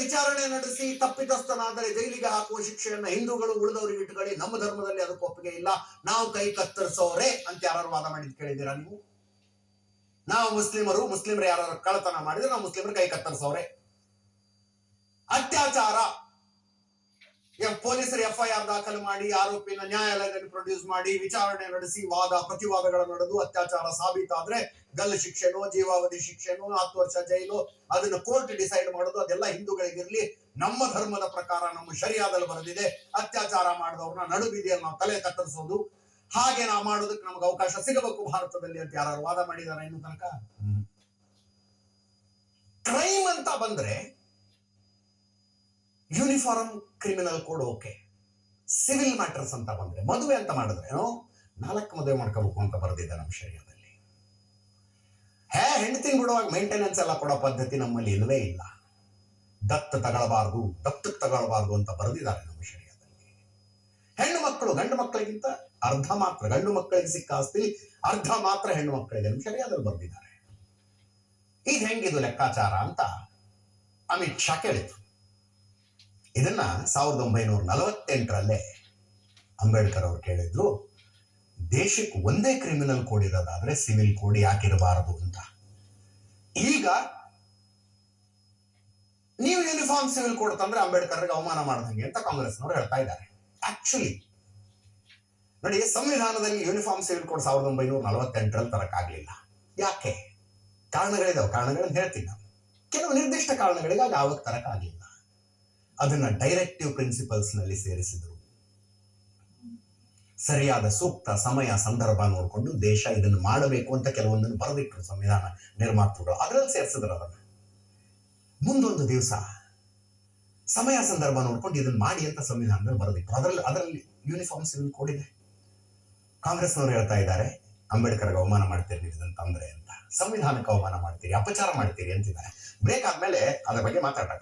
ವಿಚಾರಣೆ ನಡೆಸಿ ತಪ್ಪಿತಸ್ಥನಾದರೆ ಜೈಲಿಗೆ ಹಾಕುವ ಶಿಕ್ಷೆಯನ್ನ ಹಿಂದೂಗಳು ಉಳಿದವರಿಗೆ ಇಟ್ಕೊಳ್ಳಿ, ನಮ್ಮ ಧರ್ಮದಲ್ಲಿ ಅದಕ್ಕೆ ಒಪ್ಪಿಗೆ ಇಲ್ಲ, ನಾವು ಕೈ ಕತ್ತರಿಸೋರೆ ಅಂತ ಯಾರು ವಾದ ಮಾಡಿದ್ ಕೇಳಿದ್ದೀರಾ ನೀವು? ನಾವು ಮುಸ್ಲಿಮರು ಯಾರು ಕಳ್ಳತನ ಮಾಡಿದ್ರೆ ನಾವು ಮುಸ್ಲಿಮರು ಕೈ ಕತ್ತರಿಸೋರೆ. ಅತ್ಯಾಚಾರ, ಪೊಲೀಸರು FIR ದಾಖಲು ಮಾಡಿ ಆರೋಪಿನ ನ್ಯಾಯಾಲಯದಲ್ಲಿ ಪ್ರೊಡ್ಯೂಸ್ ಮಾಡಿ ವಿಚಾರಣೆ ನಡೆಸಿ ವಾದ ಪ್ರತಿವಾದಗಳು ನಡೆದು ಅತ್ಯಾಚಾರ ಸಾಬೀತಾದ್ರೆ ಗಲ್ಲು ಶಿಕ್ಷೆನೋ ಜೀವಾವಧಿ ಶಿಕ್ಷೆನೋ 10 ವರ್ಷ ಜೈಲು ಅದನ್ನು ಕೋರ್ಟ್ ಡಿಸೈಡ್ ಮಾಡೋದು. ಅದೆಲ್ಲ ಹಿಂದೂಗಳಿಗಿರ್ಲಿ. ನಮ್ಮ ಧರ್ಮದ ಪ್ರಕಾರ ನಮ್ಮ ಶರಿಯಾದಲ್ಲಿ ಬರೆದಿದೆ, ಅತ್ಯಾಚಾರ ಮಾಡಿದವ್ರನ್ನ ನಡುಬೀದಿಯಲ್ಲಿ ನಾವು ತಲೆ ಕತ್ತರಿಸೋದು, ಹಾಗೆ ನಾವು ಮಾಡೋದಕ್ಕೆ ನಮ್ಗೆ ಅವಕಾಶ ಸಿಗಬೇಕು ಭಾರತದಲ್ಲಿ ಅಂತ ಯಾರು ವಾದ ಮಾಡಿದಾರೆ ಇನ್ನು ತನಕ? ಕ್ರೈಮ್ ಅಂತ ಬಂದ್ರೆ uniform criminal code okay. Civil matters ಅಂತ ಬಂದ್ರೆ, ಮದುವೆ ಅಂತ ಮಾಡಿದ್ರೆ 4 ಮದುವೆ ಮಾಡ್ಕೋಬೇಕು ಅಂತ ಬರೆದಿದೆ ನಮ್ಮ ಶರೀರದಲ್ಲಿ. ಹೆಂಡತಿನ ಬಿಡುವಾಗ ಮೇಂಟೆನೆನ್ಸ್ ಎಲ್ಲ ಕೊಡೋ ಪದ್ಧತಿ ನಮ್ಮಲ್ಲಿ ಇಲ್ಲವೇ ಇಲ್ಲ. ದತ್ತಕ್ಕೆ ತಗೊಳ್ಬಾರ್ದು ಅಂತ ಬರೆದಿದ್ದಾರೆ ನಮ್ಮ ಶರೀರದಲ್ಲಿ. ಹೆಣ್ಣು ಮಕ್ಕಳು ಗಂಡು ಮಕ್ಕಳಿಗಿಂತ ಅರ್ಧ ಮಾತ್ರ, ಗಂಡು ಮಕ್ಕಳಿಗೆ ಸಿಕ್ಕ ಆಸ್ತಿ ಅರ್ಧ ಮಾತ್ರ ಹೆಣ್ಣು ಮಕ್ಕಳಿಗೆ ನಮ್ಮ ಶರೀರದಲ್ಲಿ ಬರೆದಿದ್ದಾರೆ. ಈಗ ಹೆಂಗಿದು ಲೆಕ್ಕಾಚಾರ ಅಂತ ಅಮಿತ್ ಶಾ ಕೇಳಿದ್ರು. ಇದನ್ನ 1948 ಅಂಬೇಡ್ಕರ್ ಅವರು ಕೇಳಿದ್ರು, ದೇಶಕ್ಕೆ ಒಂದೇ ಕ್ರಿಮಿನಲ್ ಕೋಡ್ ಇರೋದಾದ್ರೆ ಸಿವಿಲ್ ಕೋಡ್ ಯಾಕಿರಬಾರದು ಅಂತ. ಈಗ ನೀವು ಯೂನಿಫಾರ್ಮ್ ಸಿವಿಲ್ ಕೋಡ್ ತಂದ್ರೆ ಅಂಬೇಡ್ಕರ್ಗೆ ಅವಮಾನ ಮಾಡ್ದಂಗೆ ಅಂತ ಕಾಂಗ್ರೆಸ್ನವರು ಹೇಳ್ತಾ ಇದ್ದಾರೆ. ಆಕ್ಚುಲಿ ನೋಡಿ, ಸಂವಿಧಾನದಲ್ಲಿ ಯೂನಿಫಾರ್ಮ್ ಸಿವಿಲ್ ಕೋಡ್ 1948 ತರಕ್ಕಾಗ್ಲಿಲ್ಲ. ಯಾಕೆ? ಕಾರಣಗಳಿದಾವೆ. ಕಾರಣಗಳನ್ನ ಹೇಳ್ತೀನಿ ನಾನು. ಕೆಲವು ನಿರ್ದಿಷ್ಟ ಕಾರಣಗಳಿಗಾಗಿ ಆವಾಗ ತರಕ್ಕಾಗ್ಲಿಲ್ಲ. ಅದನ್ನ ಡೈರೆಕ್ಟಿವ್ ಪ್ರಿನ್ಸಿಪಲ್ಸ್ ನಲ್ಲಿ ಸೇರಿಸಿದ್ರು. ಸರಿಯಾದ ಸೂಕ್ತ ಸಮಯ ಸಂದರ್ಭ ನೋಡಿಕೊಂಡು ದೇಶ ಇದನ್ನು ಮಾಡಬೇಕು ಅಂತ ಕೆಲವೊಂದನ್ನು ಬರೆದಿಟ್ರು ಸಂವಿಧಾನ ನಿರ್ಮಾತೃಗಳು. ಅದರಲ್ಲಿ ಸೇರಿಸಿದ್ರು. ಅದನ್ನ ಮುಂದೊಂದು ದಿವಸ ಸಮಯ ಸಂದರ್ಭ ನೋಡ್ಕೊಂಡು ಇದನ್ನ ಮಾಡಿ ಅಂತ ಸಂವಿಧಾನದಲ್ಲಿ ಬರೆದಿಟ್ರು. ಅದರಲ್ಲಿ ಯೂನಿಫಾರ್ಮ್ ಸಿವಿಲ್ ಕೋಡ್ ಇದೆ. ಕಾಂಗ್ರೆಸ್ನವರು ಹೇಳ್ತಾ ಇದ್ದಾರೆ, ಅಂಬೇಡ್ಕರ್ಗೆ ಅವಮಾನ ಮಾಡ್ತೀರಿ ನೀವು ಇದನ್ನ ತಂದ್ರೆ ಅಂತ, ಸಂವಿಧಾನಕ್ಕೆ ಅವಮಾನ ಮಾಡ್ತೀರಿ, ಅಪಚಾರ ಮಾಡ್ತೀರಿ ಅಂತಿದ್ದಾರೆ. ಬ್ರೇಕ್ ಆದ್ಮೇಲೆ ಅದ್ರ ಬಗ್ಗೆ ಮಾತಾಡೋಣ.